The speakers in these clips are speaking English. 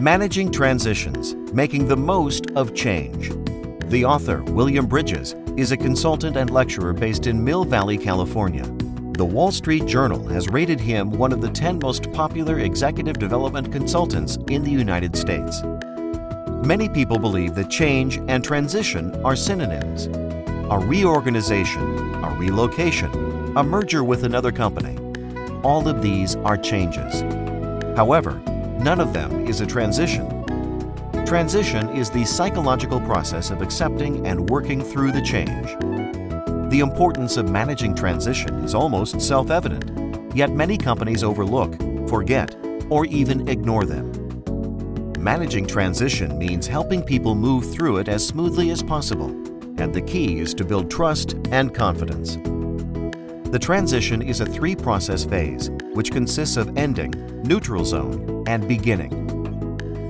Managing Transitions, Making the Most of Change. The author, William Bridges, is a consultant and lecturer based in Mill Valley, California. The Wall Street Journal has rated him one of the 10 most popular executive development consultants in the United States. Many people believe that change and transition are synonyms. A reorganization, a relocation, a merger with another company. All of these are changes. However, none of them is a transition. Transition is the psychological process of accepting and working through the change. The importance of managing transition is almost self-evident, yet many companies overlook, forget, or even ignore them. Managing transition means helping people move through it as smoothly as possible, and the key is to build trust and confidence. The transition is a three-process phase, which consists of ending, neutral zone, and beginning.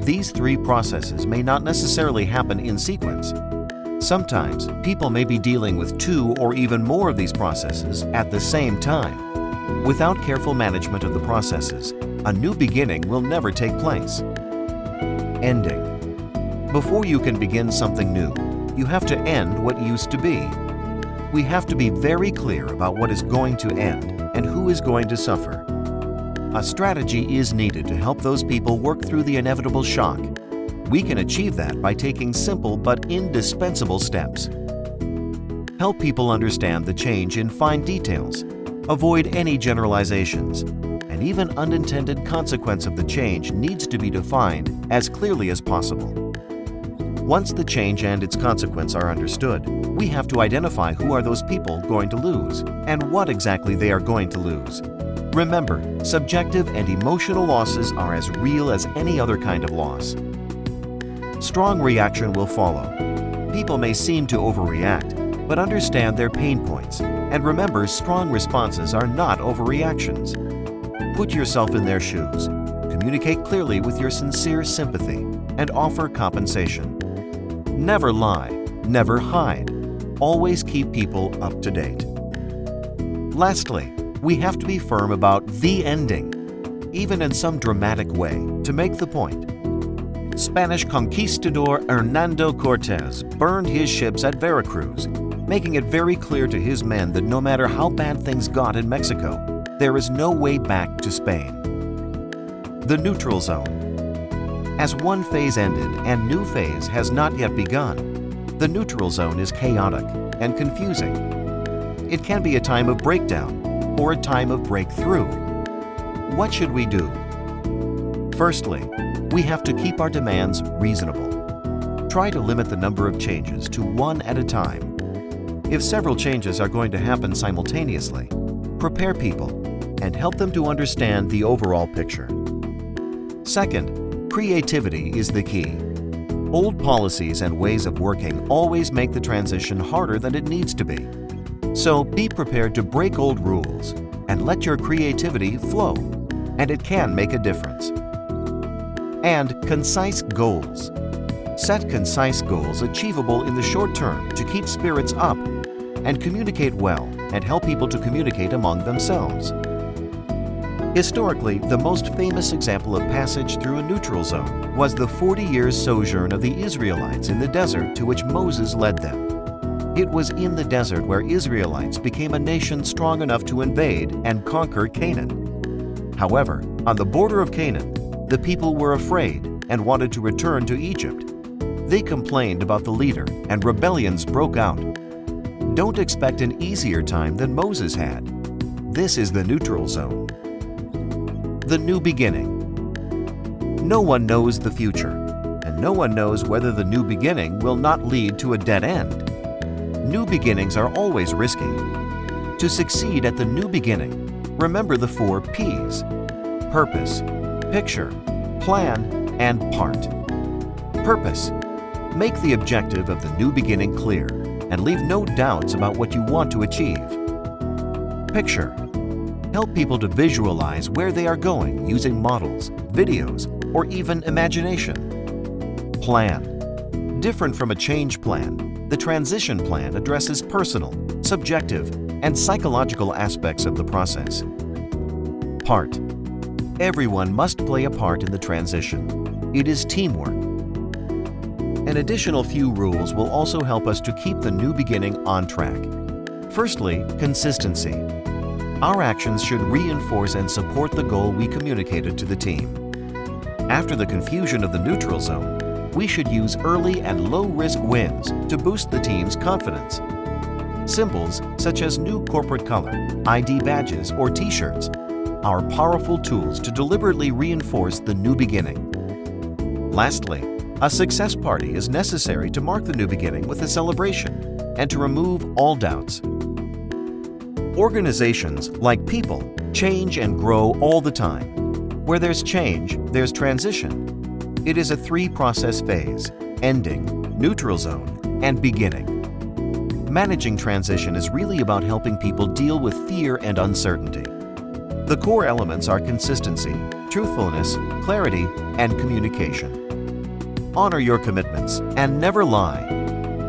These three processes may not necessarily happen in sequence. Sometimes, people may be dealing with two or even more of these processes at the same time. Without careful management of the processes, a new beginning will never take place. Ending. Before you can begin something new, you have to end what used to be. We have to be very clear about what is going to end and who is going to suffer. A strategy is needed to help those people work through the inevitable shock. We can achieve that by taking simple but indispensable steps. Help people understand the change in fine details. Avoid any generalizations. And even unintended consequence of the change needs to be defined as clearly as possible. Once the change and its consequence are understood, we have to identify who are those people going to lose and what exactly they are going to lose. Remember, subjective and emotional losses are as real as any other kind of loss. Strong reaction will follow. People may seem to overreact, but understand their pain points, and remember, strong responses are not overreactions. Put yourself in their shoes, communicate clearly with your sincere sympathy, and offer compensation. Never lie, never hide. Always keep people up to date. Lastly, we have to be firm about the ending, even in some dramatic way, to make the point. Spanish conquistador Hernando Cortés burned his ships at Veracruz, making it very clear to his men that no matter how bad things got in Mexico, there is no way back to Spain. The neutral zone. As one phase ended and new phase has not yet begun, the neutral zone is chaotic and confusing. It can be a time of breakdown or a time of breakthrough. What should we do? Firstly, we have to keep our demands reasonable. Try to limit the number of changes to one at a time. If several changes are going to happen simultaneously, prepare people and help them to understand the overall picture. Second, creativity is the key. Old policies and ways of working always make the transition harder than it needs to be. So be prepared to break old rules and let your creativity flow, and it can make a difference. And concise goals. Set concise goals achievable in the short term to keep spirits up, and communicate well and help people to communicate among themselves. Historically, the most famous example of passage through a neutral zone was the 40-year sojourn of the Israelites in the desert to which Moses led them. It was in the desert where Israelites became a nation strong enough to invade and conquer Canaan. However, on the border of Canaan, the people were afraid and wanted to return to Egypt. They complained about the leader, and rebellions broke out. Don't expect an easier time than Moses had. This is the neutral zone. The new beginning. No one knows the future, and no one knows whether the new beginning will not lead to a dead end. New beginnings are always risky. To succeed at the new beginning, remember the 4 P's: purpose, picture, plan, and part. Purpose. Make the objective of the new beginning clear and leave no doubts about what you want to achieve. Picture. Help people to visualize where they are going using models, videos, or even imagination. Plan. Different from a change plan, the transition plan addresses personal, subjective, and psychological aspects of the process. Part. Everyone must play a part in the transition. It is teamwork. An additional few rules will also help us to keep the new beginning on track. Firstly, consistency. Our actions should reinforce and support the goal we communicated to the team. After the confusion of the neutral zone, we should use early and low-risk wins to boost the team's confidence. Symbols such as new corporate color, ID badges, or T-shirts are powerful tools to deliberately reinforce the new beginning. Lastly, a success party is necessary to mark the new beginning with a celebration and to remove all doubts. Organizations, like people, change and grow all the time. Where there's change, there's transition. It is a three-process phase: ending, neutral zone, and beginning. Managing transition is really about helping people deal with fear and uncertainty. The core elements are consistency, truthfulness, clarity, and communication. Honor your commitments and never lie.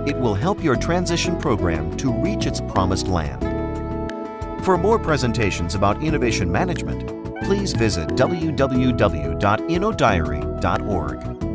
It will help your transition program to reach its promised land. For more presentations about innovation management, please visit www.innodiary.org.